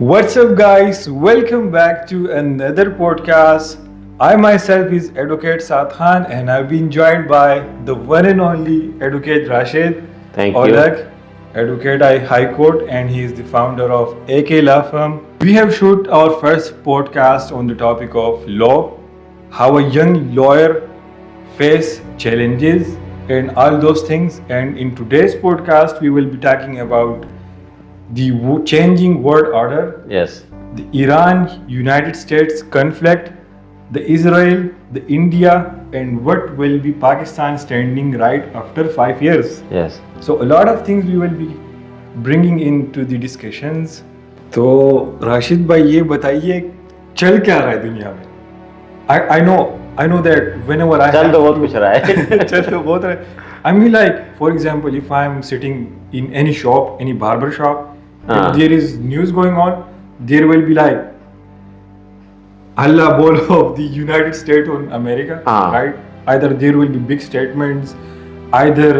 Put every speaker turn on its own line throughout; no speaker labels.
What's up, guys? Welcome back to another podcast. I myself is Advocate Saad Khan, and I've been joined by the one and only Advocate Rashid
Thank you.
Olag, Advocate High Court, and he is the founder of AK Law Firm. We have shot our first podcast on the topic of law, how a young lawyer face challenges and all those things. And in today's podcast, we will be talking about the changing world order,
Yes.
the Iran-United States conflict, the Israel, the India, and what will be Pakistan standing right after 5 years.
Yes.
So a lot of things we will be bringing into the discussions. تو راشد بھائی یہ بتائیے چل کیا رہا ہے دنیا میں؟ I know that whenever I
چل تو بہت کچھ رہا ہے.
چل تو بہت رہا ہے. I mean, like, for example, if I'm sitting in any shop, any barber shop, if there is news going on, there will be like Allah bol of the United States on America, right? Either there will be big statements, either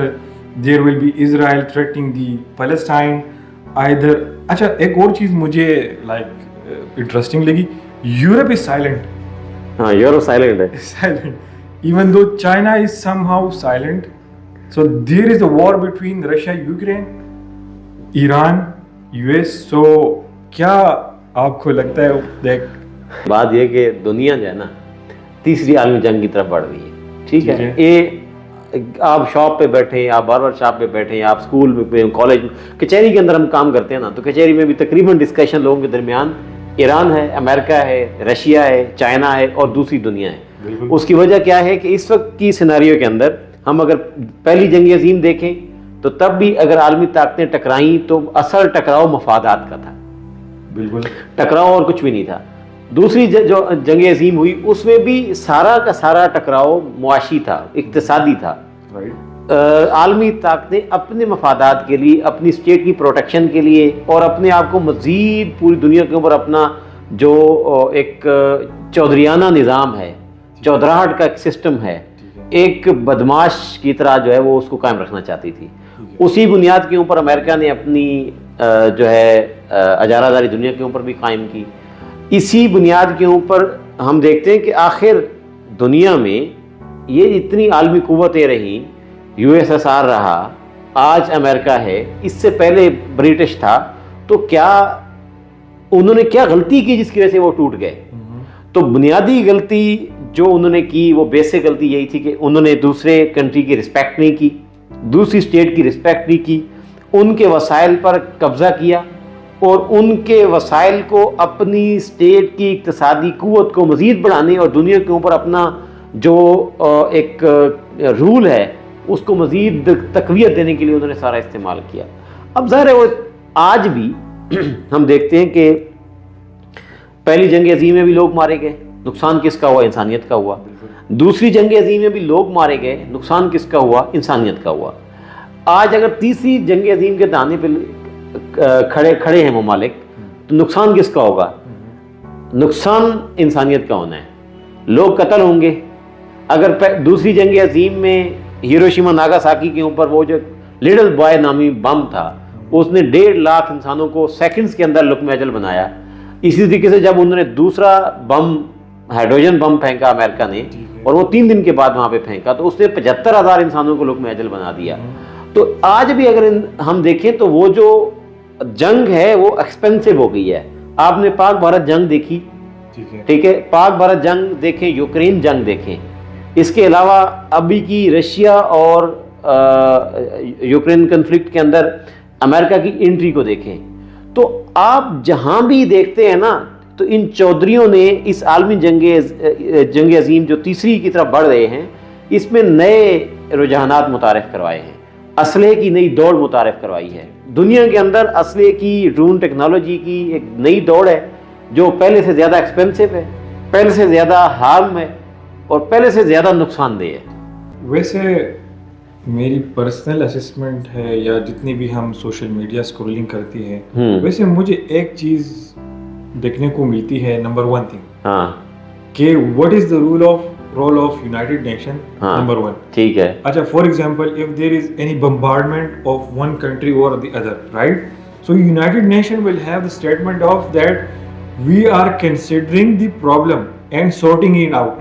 there will be Israel threatening the Palestine, either اچھا ایک اور چیز مجھے like interesting لگی, Europe is silent.
ہاں Europe silent ہے.
Silent. Even though China is somehow silent. So there is a war between Russia, Ukraine, Iran, US. So کیا آپ کو لگتا ہے دیکھ
بات یہ کہ دنیا جو ہے نا تیسری عالمی جنگ کی طرف بڑھ رہی ہے. ٹھیک ہے. یہ آپ شاپ پہ بیٹھے, آپ باربر شاپ پہ بیٹھے, آپ اسکول میں, کالج میں, کچہری کے اندر ہم کام کرتے ہیں نا, تو کچہری میں بھی تقریباً ڈسکشن لوگوں کے درمیان ایران ہے, امریکہ ہے, رشیا ہے, چائنا ہے اور دوسری دنیا ہے. اس کی وجہ کیا ہے کہ اس وقت کی سیناریو کے اندر ہم اگر پہلی جنگ عظیم دیکھیں تو تب بھی اگر عالمی طاقتیں ٹکرائیں تو اصل ٹکراؤ مفادات کا تھا.
بالکل
ٹکراؤ اور کچھ بھی نہیں تھا. دوسری جو جنگ عظیم ہوئی اس میں بھی سارا کا سارا ٹکراؤ معاشی تھا, اقتصادی تھا. عالمی طاقتیں اپنے مفادات کے لیے, اپنی اسٹیٹ کی پروٹیکشن کے لیے اور اپنے آپ کو مزید پوری دنیا کے اوپر اپنا جو ایک چودھریانہ نظام ہے, چودراہٹ کا ایک سسٹم ہے, ایک بدماش کی طرح جو ہے وہ اس کو قائم رکھنا چاہتی تھی. اسی بنیاد کے اوپر امریکہ نے اپنی جو ہے اجارہ داری دنیا کے اوپر بھی قائم کی. اسی بنیاد کے اوپر ہم دیکھتے ہیں کہ آخر دنیا میں یہ اتنی عالمی قوتیں رہیں, یو ایس ایس آر رہا, آج امریکہ ہے, اس سے پہلے برٹش تھا, تو کیا انہوں نے کیا غلطی کی جس کی وجہ سے وہ ٹوٹ گئے؟ تو بنیادی غلطی جو انہوں نے کی وہ بیسک غلطی یہی تھی کہ انہوں نے دوسرے کنٹری کی رسپیکٹ نہیں کی, دوسری اسٹیٹ کی رسپیکٹ نہیں کی, ان کے وسائل پر قبضہ کیا اور ان کے وسائل کو اپنی اسٹیٹ کی اقتصادی قوت کو مزید بڑھانے اور دنیا کے اوپر اپنا جو ایک رول ہے اس کو مزید تقویت دینے کے لیے انہوں نے سارا استعمال کیا. اب ظاہر ہے وہ آج بھی ہم دیکھتے ہیں کہ پہلی جنگ عظیم میں بھی لوگ مارے گئے, نقصان کس کا ہوا؟ انسانیت کا ہوا. دوسری جنگ عظیم میں بھی لوگ مارے گئے, نقصان کس کا ہوا؟ انسانیت کا ہوا. آج اگر تیسری جنگ عظیم کے دانے پہ کھڑے ہیں ممالک تو نقصان کس کا ہوگا؟ نقصان انسانیت کا ہونا ہے, لوگ قتل ہوں گے. اگر دوسری جنگ عظیم میں ہیروشیما ناگاساکی کے اوپر وہ جو لٹل بوائے نامی بم تھا اس نے 1.5 لاکھ انسانوں کو سیکنڈز کے اندر لقمہ اجل بنایا. اسی طریقے سے جب انہوں نے دوسرا بم, ہائیڈروجن بم پھینکا امریکہ نے, اور وہ 3 دن کے بعد وہاں پہ پھینکا, تو اس نے 75,000 انسانوں کو لقمہ اجل بنا دیا. تو آج بھی اگر ہم دیکھیں تو وہ جو جنگ ہے وہ ایکسپینسو ہو گئی ہے. آپ نے پاک بھارت جنگ دیکھی, ٹھیک ہے, پاک بھارت جنگ دیکھیں, یوکرین جنگ دیکھیں, اس کے علاوہ ابھی کی رشیا اور یوکرین کنفلکٹ کے اندر امریکہ کی انٹری کو دیکھیں, تو آپ جہاں بھی دیکھتے ہیں نا تو ان چودھریوں نے اس عالمی جنگ عظیم جو تیسری کی طرف بڑھ رہے ہیں اس میں نئے رجحانات متعارف کروائے ہیں, اسلحے کی نئی دوڑ متعارف کروائی ہے. دنیا کے اندر اسلحے کی, ڈرون ٹیکنالوجی کی ایک نئی دوڑ ہے جو پہلے سے زیادہ ایکسپینسو ہے, پہلے سے زیادہ ہارم ہے اور پہلے سے زیادہ نقصان دہ ہے.
ویسے میری پرسنل اسسمنٹ ہے یا جتنی بھی ہم سوشل میڈیا اسکرولنگ کرتی ہے, ویسے مجھے ایک چیز دیکھنے کو ملتی ہے, نمبر 1 تھنگ کہ what is the role of United Nations, number 1.
ٹھیک ہے.
اچھا, for example, if there is any bombardment of one country or the other, right? So United Nations will have the statement of that we are considering the problem and sorting it out.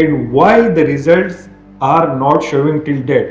and why the results are not showing till date.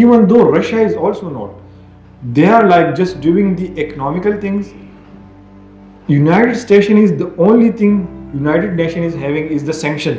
even though Russia is also not. They are like just doing the economical things. United States is the only thing United Nations is having is the sanction.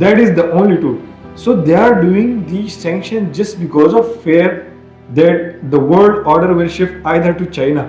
That is the only tool. So they are doing these sanctions just because of fear that the world order will shift either to China.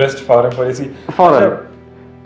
best foreign policy.
Foreign.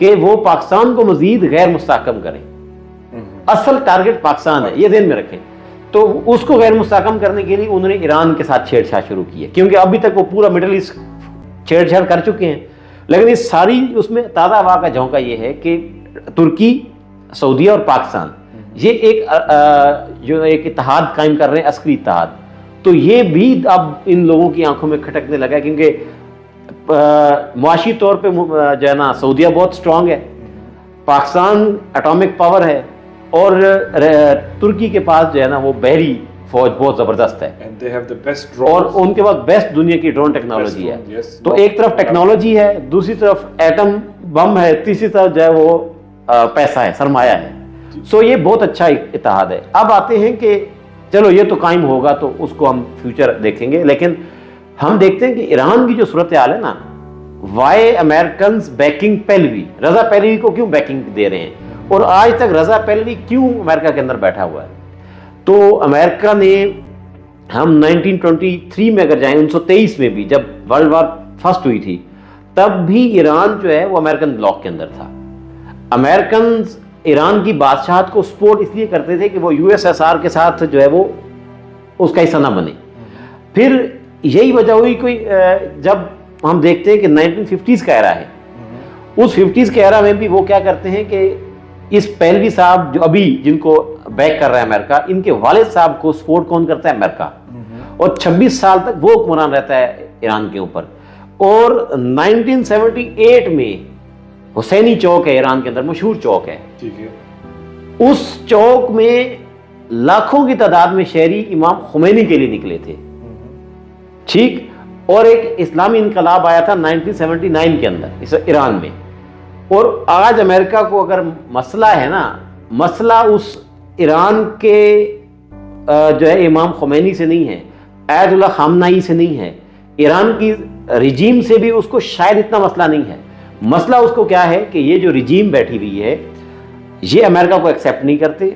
کہ وہ پاکستان کو مزید غیر مستحکم کریں. اصل target Pakistan ہے, یہ ذہن میں رکھیں. تو اس کو غیر مستحکم کرنے کے لیے انہوں نے ایران کے ساتھ چھیڑ چھاڑ شروع کی ہے, کیونکہ ابھی تک وہ پورا مڈل ایسٹ چھیڑ چھاڑ کر چکے ہیں. لیکن اس ساری اس میں تازہ ہوا کا جھونکا یہ ہے کہ ترکی, سعودیہ اور پاکستان یہ جو ایک اتحاد قائم کر رہے ہیں, عسکری اتحاد. تو یہ بھی اب ان لوگوں کی آنکھوں میں کھٹکنے لگا ہے, کیونکہ معاشی طور پہ جو ہے نا سعودیہ بہت اسٹرانگ ہے, پاکستان اٹامک پاور ہے, اور ترکی کے پاس جو ہے نا وہ بحری فوج بہت زبردست ہے, اور ان کے پاس بیسٹ دنیا کی ڈرون ٹیکنالوجی ہے. تو ایک طرف ٹیکنالوجی ہے, دوسری طرف ایٹم بم ہے, تیسری طرف جو ہے وہ پیسہ ہے, سرمایہ ہے. سو یہ بہت اچھا اتحاد ہے. اب آتے ہیں کہ چلو یہ تو قائم ہوگا تو اس کو ہم فیوچر دیکھیں گے, لیکن ہم دیکھتے ہیں کہ ایران کی جو صورتحال ہے نا, وائی امریکنز بیکنگ پہلوی, رضا پہلوی کو کیوں بیکنگ دے رہے ہیں, اور آج تک رضا پہلوی کیوں امریکہ کے اندر بیٹھا ہوا ہے. تو امریکہ نے, ہم 1923 میں اگر جائیں, 1923 میں بھی جب ورلڈ وار فرسٹ ہوئی تھی, تب بھی ایران جو ہے وہ امریکن بلاک کے اندر تھا. امریکنز ایران کی بادشاہت کو سپورٹ اس لیے کرتے تھے کہ وہ یو ایس ایس آر کے ساتھ جو ہے وہ اس کا حصہ نہ بنے. پھر یہی وجہ ہوئی کوئی, جب ہم دیکھتے ہیں کہ 1950s کا ایرا ہے, اس 50s کے ایرا میں بھی وہ کیا کرتے ہیں کہ اس پہلوی صاحب جو ابھی جن کو بیک کر رہا ہے امریکہ, ان کے والد صاحب کو سپورٹ کون کرتا ہے؟ امریکہ. اور 26 سال تک وہ حکمران رہتا ہے ایران کے اوپر. اور 1978 میں حسینی چوک ہے ایران کے اندر, مشہور چوک ہے, اس چوک میں لاکھوں کی تعداد میں شہری امام خمینی کے لیے نکلے تھے, ٹھیک. اور ایک اسلامی انقلاب آیا تھا 1979 کے اندر ایران میں. اور آج امریکہ کو اگر مسئلہ ہے نا, مسئلہ اس ایران کے جو ہے امام خمینی سے نہیں ہے, آیت اللہ خامنائی سے نہیں ہے, ایران کی رجیم سے بھی اس کو شاید اتنا مسئلہ نہیں ہے. مسئلہ اس کو کیا ہے کہ یہ جو رجیم بیٹھی ہوئی ہے, یہ امریکہ کو ایکسیپٹ نہیں کرتے,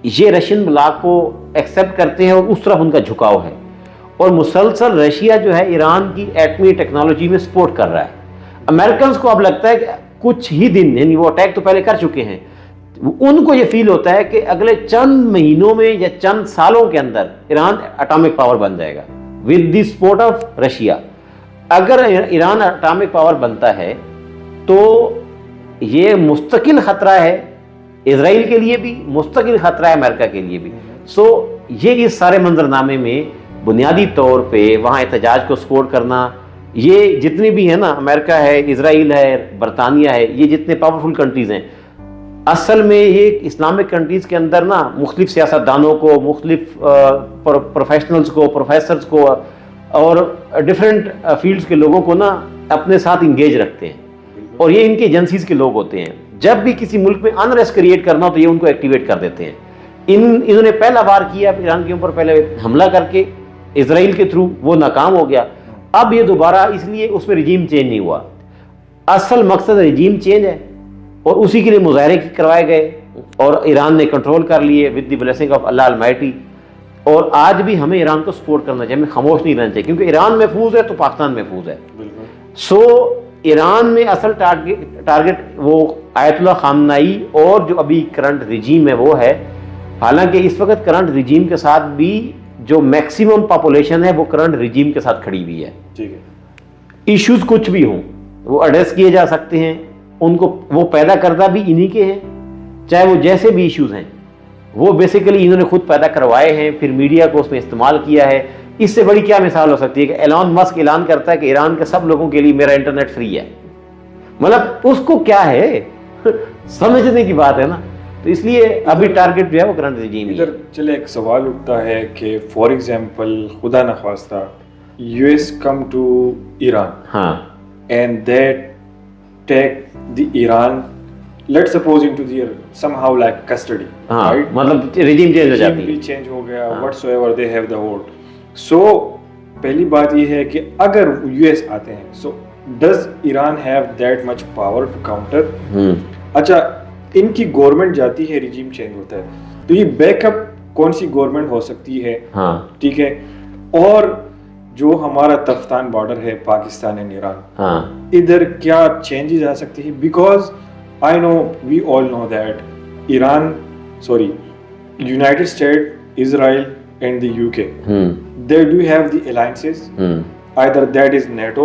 یہ رشین بلاک کو ایکسیپٹ کرتے ہیں, اور اس طرف ان کا جھکاؤ ہے. اور مسلسل رشیا جو ہے ایران کی ایٹمی ٹیکنالوجی میں سپورٹ کر رہا ہے. امریکنز کو اب لگتا ہے کہ کچھ ہی دن, یعنی وہ اٹیک تو پہلے کر چکے ہیں, ان کو یہ فیل ہوتا ہے کہ اگلے چند مہینوں میں یا چند سالوں کے اندر ایران اٹامک پاور بن جائے گا with the support of Russia. اگر ایران اٹامک پاور بنتا ہے تو یہ مستقل خطرہ ہے اسرائیل کے لیے بھی, مستقل خطرہ ہے امریکہ کے لیے بھی. سو یہ اس سارے منظرنامے میں بنیادی طور پہ وہاں احتجاج کو سپورٹ کرنا, یہ جتنی بھی ہیں نا, امریکہ ہے, اسرائیل ہے, برطانیہ ہے, یہ جتنے پاورفل کنٹریز ہیں, اصل میں یہ اسلامک کنٹریز کے اندر نا مختلف سیاستدانوں کو, مختلف پروفیشنلز کو, پروفیسرز کو, اور ڈفرینٹ فیلڈز کے لوگوں کو نا اپنے ساتھ انگیج رکھتے ہیں, اور یہ ان کی ایجنسیز کے لوگ ہوتے ہیں. جب بھی کسی ملک میں انریسٹ کریٹ کرنا ہو تو یہ ان کو ایکٹیویٹ کر دیتے ہیں. انہوں نے پہلا بار کیا ایران کے اوپر, پہلے حملہ کر کے اسرائیل کے تھرو, وہ ناکام ہو گیا. اب یہ دوبارہ, اس لیے اس میں رجیم چینج نہیں ہوا. اصل مقصد رجیم چینج ہے, اور اسی کے لیے مظاہرے کروائے گئے, اور ایران نے کنٹرول کر لیے with the blessing of Allah almighty. اور آج بھی ہمیں ایران کو سپورٹ کرنا چاہیے, ہمیں خاموش نہیں رہنا چاہیے, کیونکہ ایران محفوظ ہے تو پاکستان محفوظ ہے. سو ایران میں اصل ٹارگٹ وہ آیت اللہ خامنائی اور جو ابھی کرنٹ رجیم ہے وہ ہے. حالانکہ اس وقت کرنٹ رجیم کے ساتھ بھی جو میکسیمم پاپولیشن ہے وہ کرنٹ رجیم کے ساتھ کھڑی ہوئی ہے. ایشوز کچھ بھی ہوں وہ ایڈریس کیے جا سکتے ہیں, ان کو وہ پیدا کردہ بھی انہی کے ہیں, چاہے وہ جیسے بھی ایشوز ہیں وہ بیسیکلی انہوں نے خود پیدا کروائے ہیں, پھر میڈیا کو اس میں استعمال کیا ہے. اس سے بڑی کیا مثال ہو سکتی ہے کہ ایلان مسک اعلان کرتا ہے کہ ایران کے سب لوگوں کے لیے میرا انٹرنیٹ فری ہے. مطلب اس کو کیا ہے, سمجھنے کی بات ہے نا. تو اس لیے ابھی ٹارگٹ جو ہے وہ کرنٹ رجیم ہے.
ادھر چلے ایک سوال اٹھتا ہے کہ فار ایگزامپل خدا نخواستہ U S come to Iran,
ہاں,
and that take the Iran, let suppose into there somehow like custody,
مطلب رجیم چینج ہو جاتی ہے,
چینج ہو گیا, whatsoever they have the hold. So پہلی بات یہ ہے کہ اگر یو ایس آتے ہیں, so does Iran have that much power to counter. اچھا, ان کی گورنمنٹ جاتی ہے, رجیم چینج ہوتا ہے, تو یہ بیک اپ کون سی گورنمنٹ ہو سکتی ہے؟ ٹھیک ہے. اور جو ہمارا تفتان بارڈر ہے پاکستان اینڈ ایران, ادھر کیا چینجز آ سکتی ہے؟ Because I know, we all know that United States, Israel and the UK, they do have the alliances. Either that is NATO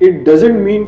it doesn't mean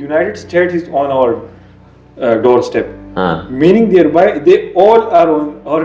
United States is on our doorstep. Meaning thereby they all are on our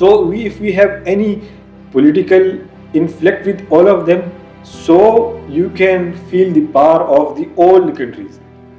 So if we have any political inflict with all of them, so you can feel the power of the all countries.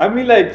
I mean like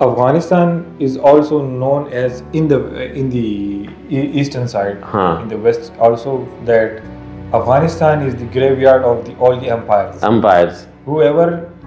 Afghanistan is also known as in the eastern side, in the west also, that Afghanistan is the graveyard of all the empires. Whoever.